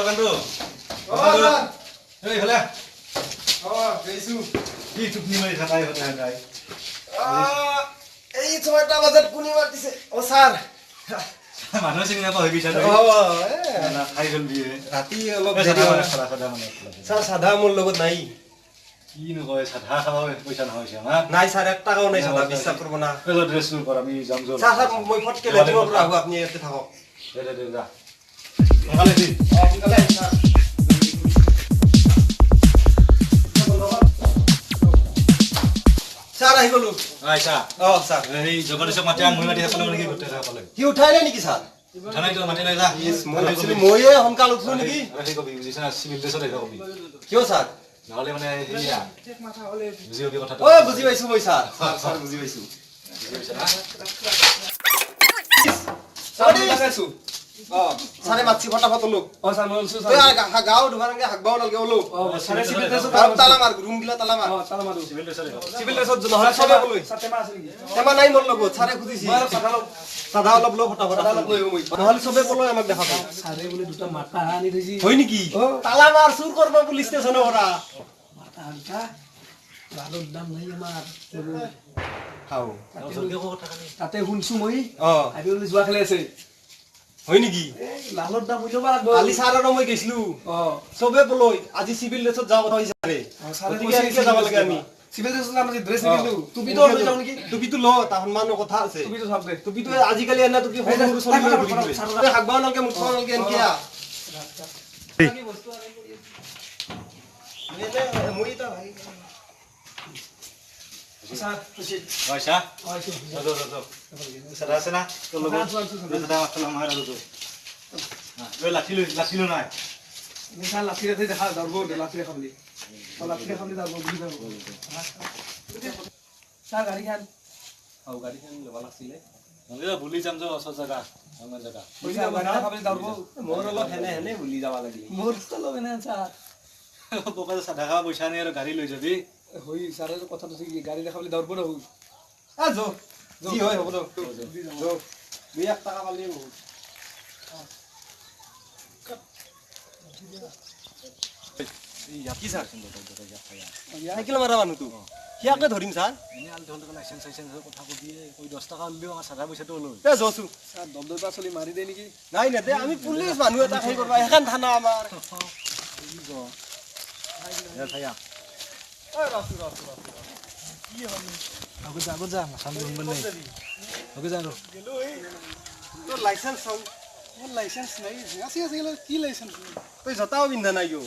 হলকানটো এই হলে গৈছো কি চুপনি মাৰি থাকাই হতাই এই 6টা বজাত কোনি মাতিছে ও স্যাৰ মানুহ চিনি নাপাওঁ হৈ গৈছা খাই গ'ল দিয়ে ৰাতি অলপ দেৰি হ'ল স্যাৰ সাদা মোৰ লগত নাই কি নকয় সাদা খাব পইচা নহয় আমাৰ নাই স্যাৰ 1 টাকাও নাই সাদা বিশ্বাস কৰিব না পেলো ড্ৰেছটোৰ পৰা আমি যাম জল স্যাৰ মই ফটকে লেটিবৰ পৰা আহো আপুনি ইয়াতে থাকক দে যা সোনকালে দি সোনকালে স্যার স্যার আহি গলো আইছা স্যার এই জগদীশক মাতি মই মাতি সকলো নেকি গোটেই সকলে কি উঠাইলে নেকি স্যার থানাই তো মাতি লৈ যা মইয়ে সোনকাল উঠলো নেকি সেই কবি বুজিছা চিভিল ড্ৰেছত আহিব কবি কিয় স্যার নহলে মানে হেয়া বুজি কবি কথাটো বুজি পাইছো মই স্যার স্যার বুজি পাইছো লগাইছো সারে মাছি ফটাফট লোক স্যার বলছো তুই আর গাও ঢুকারঙ্গে হাগবাও নালগে ওলো সারে সিভিল ড্রেস তালা মার রুম গিলা তালা মার তালা মারু চিভিল ড্ৰেছত সিভিল ড্রেস নহলে সবে বলই সাথে মা আছে নেকি তেমা নাই মন লগো সারে খুদিছি মই সাদা অলপ লো ফটাফট অলপ লই মই নহলে সবে বলই আমাক দেখাবো সারে বলে দুটা মাথা আনি দিছি হই নেকি তালা মার চুর করব পুলিশ স্টেশনে ওরা মাথা আনটা ভালোর দাম নাই আমার খাও তাতে শুনছো মই আবি বলে জুয়া খেলে আছে হই নেকি লালর দাম হইলো বা কালি সারা মই গেছলু সবে বলই আজি সিভিল ড্রেসত যাও কথা হইছে রে সারে কইছে যাব লাগে আমি সিভিল ড্রেস নাম ড্রেস নিকিলো তুমি তো লই যাও নাকি তুমি তো লো তা সম্মানৰ কথা আছে তুমি তো সব দে তুমি তো আজিকালি এনা তুমি সৰু সৰু চলি লৈ ঘূৰি ফুৰে হাগবাও নালকে মুখ নালকে এনকিয়া কি বস্তু আনি কৰি মেলে মই তা ভাই স্যার খুশি আইছা যাও সাদা আছে না তো লগ সাদা মাছলা মারা তো ওই লাঠি লো নাই নিশা লাঠি রে দেখা দরবো লাঠি রে খাবলি লাঠি রে খাবলি দরবো বুঝি যাবো স্যার গাড়ি খান গাড়ী খান লবা লাগছিলে নহলে ভুলি যাম যে অসৰ জায়গা আমাৰ জায়গা বুঝি যাবো গাড়ি খাবলি দৰবো মোৰ অলপ হেনে বুলি যাব লাগি মোৰ চলো না স্যাৰ পকা সাদা খাওয়া পইচা নেই আৰু গাড়ী লৈ যাবি হই স্যারের কথা তো কি গাড়ি দেখাবলি দরবো না হই যো জি হয় হ'ব তো যো 2 টাকা পালি বহুত কি স্যার সাইকেল মারা মানুহ তো কিয়াকে ধৰিম স্যার এনে আল ধল লাইসেন্স কথা কবি কই 10 টাকা লিও আমাৰ সাদা পইচাটো লৈ যছো স্যাৰ দবদৰ পা চলি মারি দে নেকি নাই না দে আমি পুলিশ মানুহ এটা খাই কৰবা এখন থানা আমাৰ ভাইয়া কি হ'ল আগত যা সামনে বন্ধ নাই ওকে যা গেলো তোর লাইসেন্স হল মোর লাইসেন্স নাই আছে আছে কি লাইসেন্স তুই জতাও পিন্ধা নাই গো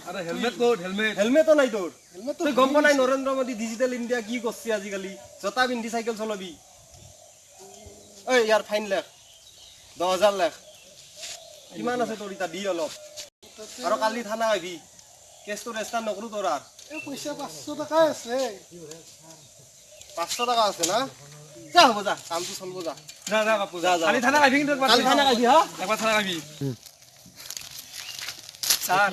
আরে হেলমেট কোড হেলমেট হেলমেটও নাই তোর হেলমেট তুই গম পোৱা নাই নৰেন্দ্ৰ মোদী ডিজিটেল ইণ্ডিয়া কি কৰছে আজিকালি জতা পিন্ধি সাইকেল চলাবি ঐ ইয়াৰ ফাইন লেখ 10,000 লেখ কিমান আছে তোৰ ইটা দি অলপ আৰু কালি থানা আহিবি কেছটো ৰেজিষ্টাৰ নকৰো তোৰ আর এই পয়সা 500 টাকা আছে 500 টাকা আছে না যা হ'ব যা কামটো চলব যা যা যা বাপু যা যা কালি থানা আইবি কিন্তু কালি থানা আহিবি হা একবার থানা আইবি স্যার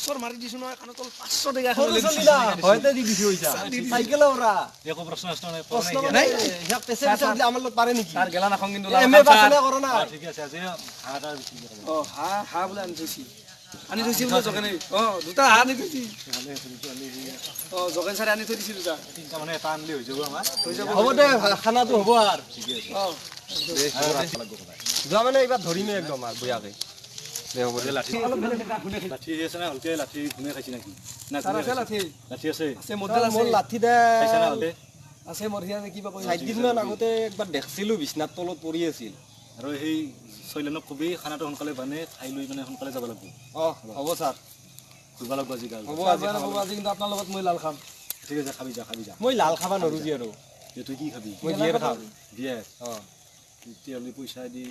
100 মারি দিছো না কানে তোল 500 টাকা সৰু চলি না হয়তে দি দিছি হইছা সাইকেল ওৰা একো প্ৰশ্ন নাই প্ৰশ্ন নাই হিয়া পেছেন্ট আছে আমাৰ লগত পাৰে নেকি স্যাৰ গেলা না খং কিন্তু এমএ পাছনে কৰ না ঠিক আছে আজি হাটা ও হা বলে আনি থৈছি বোলে জগনে দুটা হা আনি থৈছি জগন স্যার আনি থৈ দিছিল দুটা তিনটা মানে এটা আনলি হৈ যাব আমাৰ হ'ব দে খানাটো হ'ব আৰ ঠিক আছে যোৱা মানে এইবাৰ ধৰিমে একদম আর বয়াকে দে হ'ব দে লাঠি লাঠি আছে না হলকে লাঠি ঘুমে খাইছি নাকি না স্যার আছে লাঠি লাঠি আছে আছে মডেল আছে মোৰ লাঠি দে খাইছা না হলকে আছে মৰিয়া নে কিবা কৈ 4 দিনমান আগতে একবাৰ দেখছিলো বিছনাত তলত পৰি আছিল আৰু সেই শৈলেনক কবি খানাটো সোনকালে বানে খাই লৈ মানে সোনকালে যাব লাগিব হ'ব স্যার ঘূৰিব লাগিব আজি গাল হ'ব আজি আজি কিন্তু আপোনাৰ লগত মই লাল খাম ঠিক আছে খাবি যা মই লাল খাবা নৰো যি আৰু তুই কি খাবি মই বিয়েৰ খাম বিয়ে তেতিয়াহ'লে পইচা দি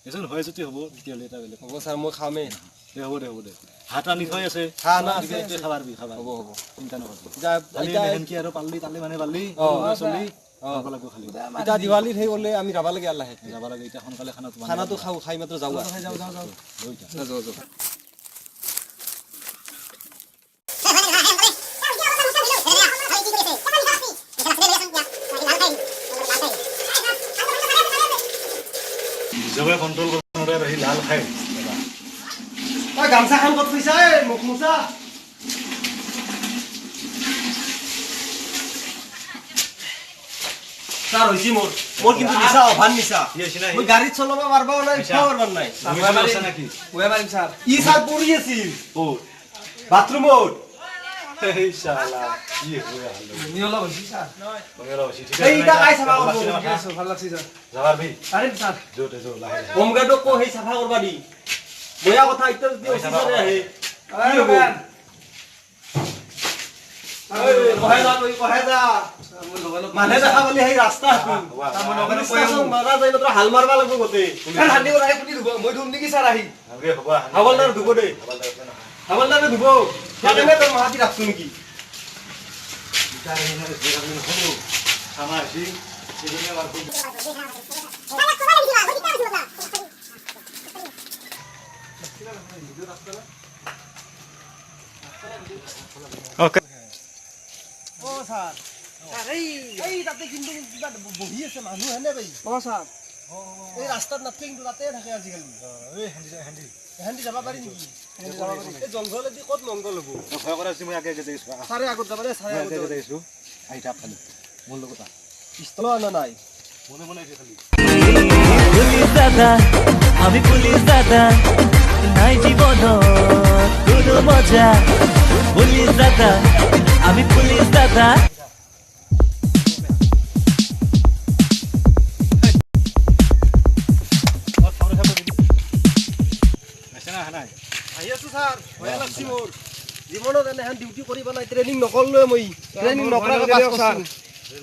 এজন হয় যদি হ'ব তেতিয়াহ'লে এটা বেলেগ হ'ব স্যার মই খামে হ'ব দে হাত আনি থৈ আছে খানা খাবাৰ হ'ব চিন্তা নকৰিবি যা সেনকি আৰু পাল্লি তালে মানে পাল্লি চলি যাব লাগিব খালি এটা দিৱালীত সেই ওলে আমি যাব লাগে আল্লাহ যাব লাগে এতিয়া সোনকালে খানাটো খাও খাই মাত্ৰ যাও যাও জবে কন্ট্ৰোল কৰিব নোৱাৰে আৰু সি লাল খায় তই গামছাখন ক'ত থৈছা মুখ মুছা স্যার হইছি মোর কিন্তু নিছা অভান নিছা মই গাড়ীত চলাব পারবা নাই পারবা নাই ওয়ে মারিম স্যার ই স্যার পড়ি আছিল ও বাথরুমত এই শালা কি হয়ে হলো নিয়লা হইছি স্যার বঙ্গলা বসি ঠিক এইটা কাই সাফা করব ভালো লাগছে স্যার যাবার ভাই আরে স্যার জোটে জো লাহে হোমগার্ডক কো হেই সাফা করবা দি বয়া কথা ইতে যদি অফিসারে আহে কি হবো মানে দেখা পালি সেই ৰাস্তা মাৰা যায় মাত্ৰ হাল মাৰবা লাগিব গোটেই মই ধুম নেকি স্যাৰ আহি হাবলদাৰ ধুব দেই হাবলদাৰে ধুব সেইকাৰণে তই মাহাতি ৰাখছো নেকি ওকে ও স্যার এই তাতে কিন্তু কিবা বহি আছে মানুহ হেনে ভাই ও স্যার এই ৰাস্তাত নাথাকে কিন্তু তাতে থাকে আজিকালি এই হেন্দি হেন্দি যাব পাৰি নেকি এই জংঘলেদি ক'ত মংগল হ'ব ভয় কৰা মই আগে আগে যাইছো চাৰে আগত যাব দে চাৰে আগত যাইছো আহি থাক খালি মোৰ লগত পিস্তল আনা নাই মনে মনে আছে খালি পুলিশ দাদা আমি পুলিশ দাদা নাই জীবন কোনো মজা পুলিশ দাদা আমি পুলিশ দাদা আহি আছো স্যাৰ ভয় লাগছি মোৰ জীৱনত এনেহেন ডিউটি কৰিব নাই ট্ৰেইনিং নকৰলোৱে মই ট্ৰেইনিং নকৰাকৈ পাছ কৰছো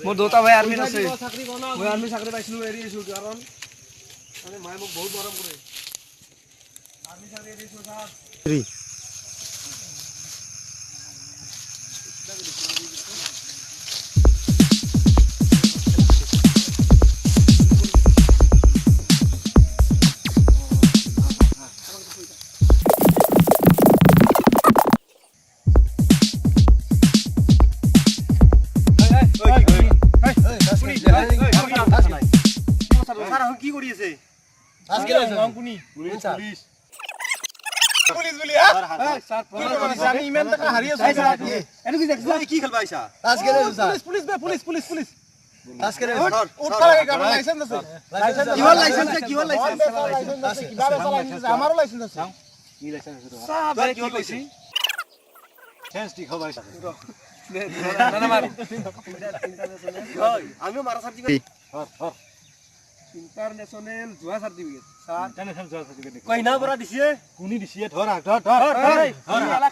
মোৰ দুটা ভাই আৰ্মিত আছে চাকৰি কৰা মই আৰ্মি চাকৰি পাইছিলো এৰি আছো কাৰণ মানে মায়ে মোক বহুত মৰম কৰে আৰ্মি চাকৰি এৰিছো স্যাৰ স্যাৰ কি কৰি আছে আজকে কোনি পুলিশ বলি স্যাৰ আমি ইমান টাকা হাৰি আছো স্যাৰ এনে কি দেখছ কি খেলবা আইছা তাস গেলে স্যাৰ পুলিশ তাস গেলে উঠ লাগে গাড়ী লাইসেন্স আছে কিহৰ লাইসেন্স আছে কিবা বেচা লাইসেন্স আছে আমাৰো লাইসেন্স আছে কি লাইসেন্স আছে স্যার ভাই কি কৈছি চেঞ্জ দি খবাই থাকে না মার আমিও মারা সার্টিফিকেট হর ইন্টারন্যাশনাল জুয়া সার্টিফিকেট স্যার ইন্টারন্যাশনাল জজ সার্টিফিকেট কইনা পৰা দিছে কোনি দিছে ধৰ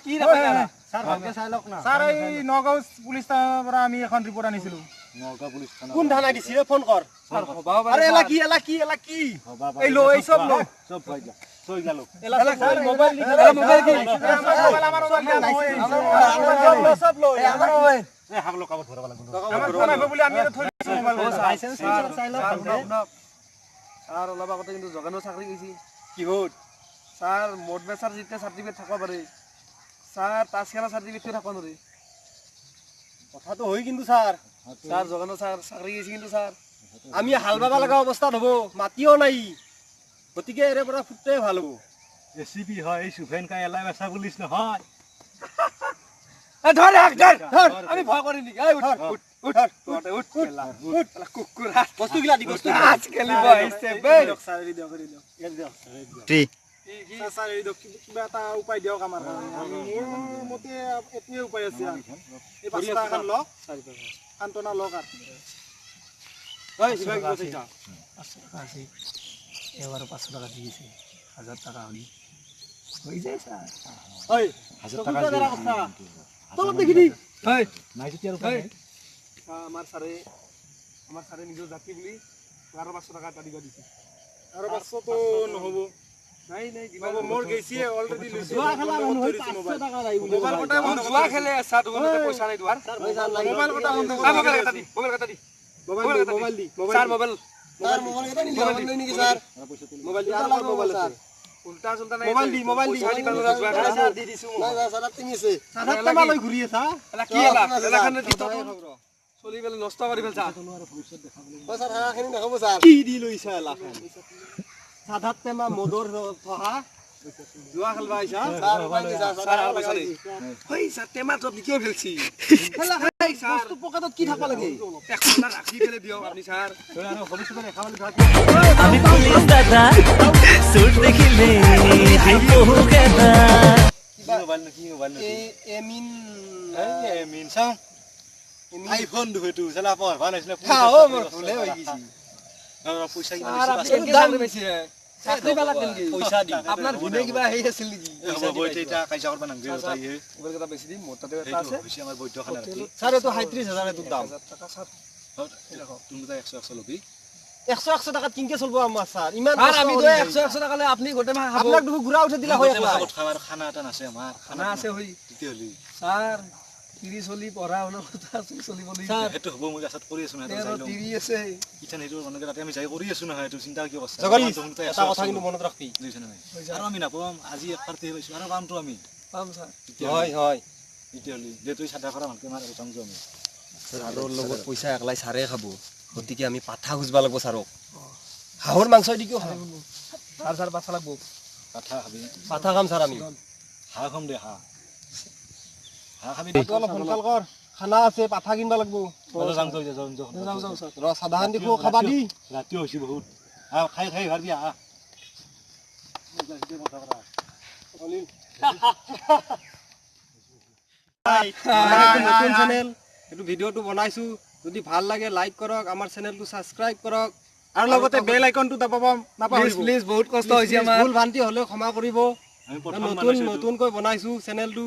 কি নাপায় স্যাৰ ভালকে চাই লওক না স্যাৰ এই নগাঁও পুলিশ থানাৰ পৰা আমি এখন ৰিপৰ্ট আনিছিলো নগাঁও পুলিশ থানা কোন থানায় দিছে ফোন কৰ স্যার হবাও আরে এলা কি এই লো এই সব লো সব ভাইলা সইলা লোক এলা মোবাইল মোবাইল কি আমার সব লো আমার মোবাইল এ হাগলো কাবত ধরবা লাগব আমার ফোন আইব বলি আমি থৈ দিছো মোবাইল লাইসেন্স চাই লওক স্যার অলপ আগতে কিন্তু জগানো চাকৰি গৈছি কি হল স্যাৰ মোট বেচাৰ যেতিয়া সাৰ্টিফিকেট থাকবা পাৰে স্যাৰ তাস খেলা সাৰ্টিফিকেট থাকবা নৰে কথাটো হয় কিন্তু স্যাৰ স্যাৰ জগানো চাকৰি গৈছি কিন্তু স্যাৰ আমি হাল বাবা লগা অৱস্থাত হব মাটিও নাই গতিকে এৰে পৰা ফুটতে ভাল হ'ব এসিপি হয় সুফেন কাই এলাই বেসা পুলিশ নহয় ধর আমি ভয় করি নি এই উঠ কুকুর বস্তু গিলা দি বস্তু আজ খেলিব আহিছে বে স্যার দিও স্যার এই কিবা এটা উপায় দিয়ক আমাৰ মোৰ মতে এটোৱে উপায় আছে এই 5 টাকা খান লওক আন্তনা লওক আর ওই কিবা কি কৈছা 500 টাকা আছে এবারে 500 টাকা দিয়েছে 1000 টাকা হলি হই যায় স্যার ওই 1000 টাকা কথা তোর দেখি দি এই নাই যদি আর উপায় আমার স্যারে নিজৰ জাতি বুলি আৰু 500 টাকা এটা দিবা দিছে আৰু 500 তো নহব নাই কিবা মোৰ গেছি অলৰেডি লৈছে জুৱা খেলা মানুহ 500 টাকা নাই বুলি মোবাইল কটা বন্ধ জুৱা খেলে স্যাৰ দোকানতে পয়সা নাই দুৱাৰ মোবাইল কটা বন্ধ মোবাইল কটা দি মোবাইল দি স্যার মোবাইল এটা নি মোবাইল নেকি স্যার মোবাইল দি আর মোবাইল আছে উল্টা চুলটা নাই মোবাইল দি স্যার দি দিছো নাই স্যার তুমি আছে স্যার তোমা লৈ ঘুৰি আছা এলা কি এলা খানে দি চলি বেলে নষ্ট কৰি ফেলছা ও স্যাৰ হাখিনি দেখাবো স্যাৰ কি দি লৈছা এলা সাধাত তেমা মদৰ থহা জুয়া খেলবা আইছা স্যার আর পয়সা নেই হই স্যার টেমাটো আপনি কিয় ফেলছি খেলা এই স্যার বস্তু পকেটত কি থাকবা লাগে 100 টাকা রাখি ফেলে দিও আপনি স্যার আৰু ভৱিষ্যতে দেখা পালে আমি পুলিশ দাদা চোট দেখিলে দিবহু কেদা কি মোবাইল এমিন এই মিন চাওঁ আইফোন দুহেতু চালা পঢ় ভাল হৈছিলে খাও মোৰ ভুলে হৈ গৈছি পইচা স্যার আপনি একটু দাম বেশি চাকরি পালা কেন কি পইচা দি আপনার ভিনে কিবা হেই আছিল নেকি হ'ব বইতে এটা কাইজা কৰবা নাংগে তাই হে ওপৰ কথা বেছি দিম মোৰ তাতে এটা আছে হৈছে আমাৰ বৈদ্য খানাৰ কি স্যার এটো 37000 এটো দাম টাকা স্যার তুমি তাই 100 লবি 100 টাকাত কিনকে চলব আমার স্যার ইমান আর আমি তো 100 টাকা লে আপনি গোটে মাহ খাবো আপনাক দুখু গুড়া উঠে দিলা হয় খাবার খানা এটা আছে আমাৰ খানা আছে হই তেতিয়াহলি স্যার 30 চলি পঢ়া শুনা কথা চলি বলি সেইটো হ'ব মই আসাত কৰি আছো না এটা যাই লম 30 আছে ইথান হেটো মনকে তাতে আমি যাই কৰি আছো না সেইটো চিন্তা কিয় কৰছ জগলি এটা কথা কিন্তু মনত ৰাখবি বুজিছ না আৰু আমি নাপাম আজি এক পাৰ্টি হৈছো আৰু কামটো আমি পাম স্যাৰ হয় হয় তেতিয়াহলি যে তুই সাদা কৰা ভালকে মাৰ কামটো আমি স্যাৰৰ লগত পইচা একলাই সাৰে খাব গতিকে আমি পাঠা খুজবা লাগব স্যাৰক হাঁহৰ মাংস দি কিয় খাব স্যার স্যার বাছা লাগবো কথা খাবি পাঠা খাম স্যার আমি হাঁহ খাম দে হাঁহ খাবি তো অলপ সোনকাল কৰ খানা আছে পাঠা কিনবা লাগব যাম তই যাম যাও স্যাৰ ৰ সাধাৰণ দেখো খাবা দি ৰাতি হৈছে বহুত খাই খাই ভাবি আহ নতুন চেনেল এইটো ভিডিঅ'টো বনাইছো যদি ভাল লাগে লাইক কৰক আমাৰ চেনেলটো সাবস্ক্ৰাইব কৰক আৰ লগতে বেল আইকনটো দাবাবা নাপাহৰিব প্লিজ বহুত কষ্ট হৈছে আমাৰ ভুল ভ্ৰান্তি হ'লেও ক্ষমা কৰিব আমি প্ৰথম নতুন নতুনকৈ বনাইছো চেনেলটো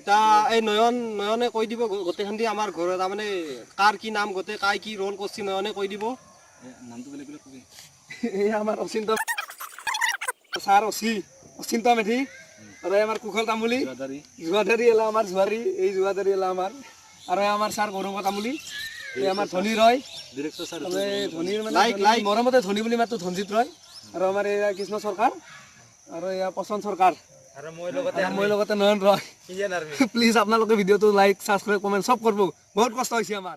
এটা এই নয়নে কৈ দিব গোটেইখান আমাৰ ঘৰ তাৰমানে কাৰ কি নাম গোটেই কাই কি ৰোল কৰিছে নয়নে কৈ দিব নামটো বেলেগ বেলেগ কবি এই আমাৰ অচিন্ত স্যাৰ অচিন্ত মেধি আৰু আমাৰ কুশল তামুলি জুৱাদাৰী এলা আমাৰ জুৱাৰী এই জুৱাদাৰী এলা আমাৰ আৰু আমাৰ স্যাৰ গৌৰৱ তামুলি এই আমাৰ ধনী ৰয় ডিৰেক্টৰ স্যাৰ ধনীৰ মানে মৰমতে ধনী বুলি মাতো ধনজিত ৰয় আৰু আমাৰ এয়া কৃষ্ণ সৰকাৰ আৰু এয়া পচন সৰকাৰ আৰু মই মই লগতে নয়ন ৰয় প্লিজ আপোনালোকে ভিডিঅ'টো লাইক সাবস্ক্ৰাইব কমেণ্ট চব কৰিব বহুত কষ্ট হৈছে আমাৰ